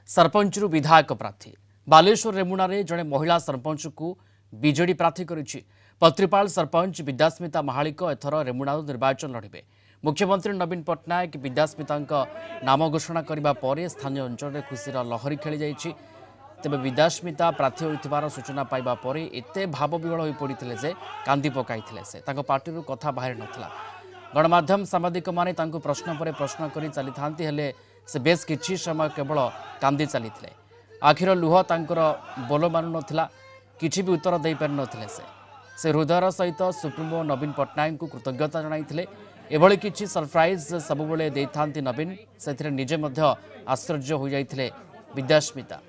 सरपंच विधायक प्रार्थी बालेश्वर रेमुणा रे जड़े महिला सरपंच को बीजेडी प्रार्थी करिछि। पत्रीपाल सरपंच विद्यास्मिता महालिक एथर रेमुणा निर्वाचन लड़े। मुख्यमंत्री नवीन पट्टनायक विद्यास्मिता नाम घोषणा करने पर स्थानीय अंचल खुशीर लहरी खेली जाइछि। तेबे विद्यास्मिता प्रार्थी होइथिबार सूचना पाइबा पर एते भावविहल हो पड़ते जे कांदी पकाइथिले से ताको पार्टी कथा बाहर नथिला। गणमाध्यम सामाजिक माने तांको प्रश्न पर प्रश्न करी चली थांती हेले से बेस किछि समय केवल कांदी चलीथिले। आखिर लुह तांकर बोल मानु नथिला, किछि भी उत्तर दे पारि नथिले। से हृदयर सहित सुप्रीमो नवीन पट्टनायक को कृतज्ञता जणाइथिले। एभली किछि सरप्राइज सबुबले देइथांती नवीन, सेथिरे निजे मध्य आश्चर्य हो जाइथिले विद्यास्मिता।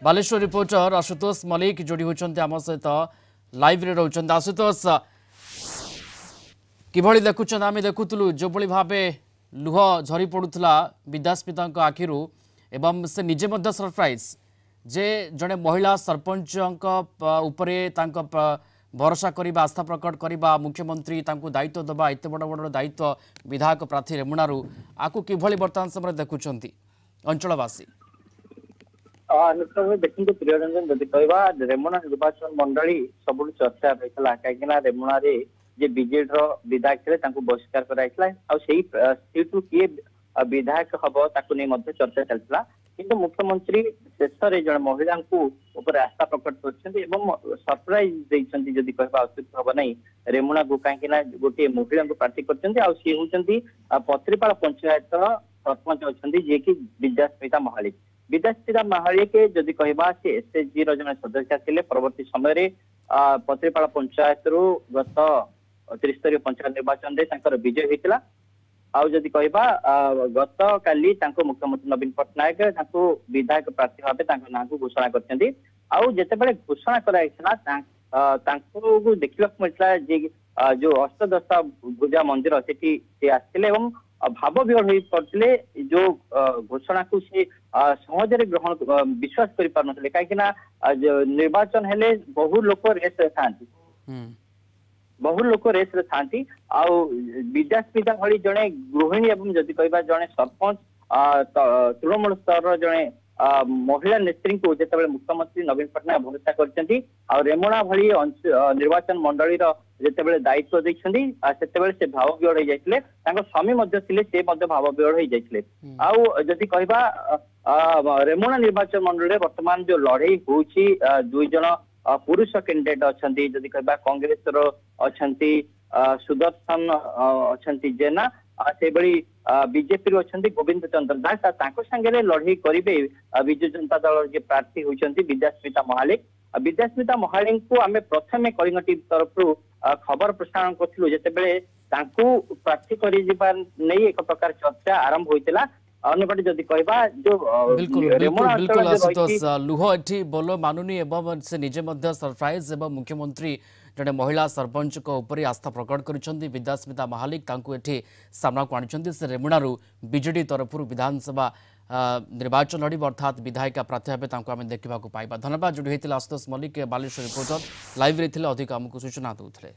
बालेश्वर रिपोर्टर आशुतोष मलिक जोड़ी होचंती आम सहित लाइव रे रहउचंती। आशुतोष, किभली देखुछन? आमे देखुतलु जो बळी भाबे लुह झरी पडुथला विद्यास्मिता आखिरु एवं से निजे मध्य सरप्राइज जे जड़े महिला सरपंच उपरे तांको भरोसा करबा, आस्था प्रकट करबा, मुख्यमंत्री तांको दायित्व दबा, एते बड़ बड़ दायित्व विधायक प्रार्थी रेमुणारू आकु किभली वर्तमान समय देखुछंती अंचलवासी? देखते प्रियरंजन जदि कहवा रेमुणा निर्वाचन मंडली सब चर्चा रही कहीं रेमुणा रे जे बीजेडी विधायक थे बहिष्कार कराइला सीटू किए विधायक हम ताकू नहीं चर्चा चलता। किंतु मुख्यमंत्री शेष में जड़े महिला ऊपर आस्था प्रकट कर सरप्राइज देती जदि कहवा अत्युक्त हम ना रेमुणा को कहीं गोटे महिला प्रार्थी कर पत्रीपाल पंचायत सरपंच अच्छा जी कि विद्यास्मिता महालिक। विद्यास्मिता महालिक जदि कहवा से एसएचजी जड़े सदस्य थे। परवर्ती समय पत्रीपाल पंचायत रु गत त्रिस्तरीय पंचायत निर्वाचन में विजय होता। आउ जदि कहवा गत काली मुख्यमंत्री नवीन पट्टनायक विधायक प्रार्थी भाव ना को घोषणा करते। आते घोषणा कराइला देखा मिलता जो अष्टदशा भुजा मंदिर से आसते भाव विहल हो पड़ते। जो घोषणा को सी सहजरे ग्रहण विश्वास कर पार नथिले कहीं निर्वाचन हेले बहु लोक रेस था बहु लोक रेस था। विद्यास्मिता भली जड़े गृहिणी एवं जदि कहवा जड़े सरपंच तृणमूल स्तर जड़े महिला नेत्री को जिते मुख्यमंत्री नवीन पट्टनायक भरोसा कर रेमुणा भली निर्वाचन मंडली जिते दायित्व देते से भाव विहल हो जाते। स्वामी से भाव विहल हो जाते। आदि कहवा रेमुणा निर्वाचन मंडल में वर्तमान जो लड़ई हो दुई जन पुरुष कैंडिडेट अच्छा जदि कहवा कांग्रेस अच्छा सुदर्शन अच्छा जेना से बीजेपी अच्छा गोविंद चंद्र दास सांगे लड़ई करेंगे विजु जनता दल जे प्रार्थी होती विद्यास्मिता महालिक। विद्यास्मिता महालिक को आम प्रथम कलिंग टीम तरफ खबर प्रसारण करूँ जिते प्रार्थी कर एक प्रकार चर्चा आरंभ होता। अन्यपटे जदि कहवा जो बिल्कुल आशुतोष लुह एठी बोलो मानुनी एवं से निजे मध्य सरप्राइज एवं मुख्यमंत्री जड़े महिला सरपंच ऊपर आस्था प्रकट करिसेंती विद्यास्मिता महालिक तांको एठी सामना को आनिसेंती। से रेमुणारू बीजेडी तरफ विधानसभा निर्वाचन लड़ी अर्थात विधायिका प्रार्थी भाव तांको आमे देखिबा को पाइबा। धन्यवाद जोड़ी होइतिला आशुतोष मलिक बालेश्वर रिपोर्टर लाइव रे थिले अधिक हमकु सूचना दउथिले।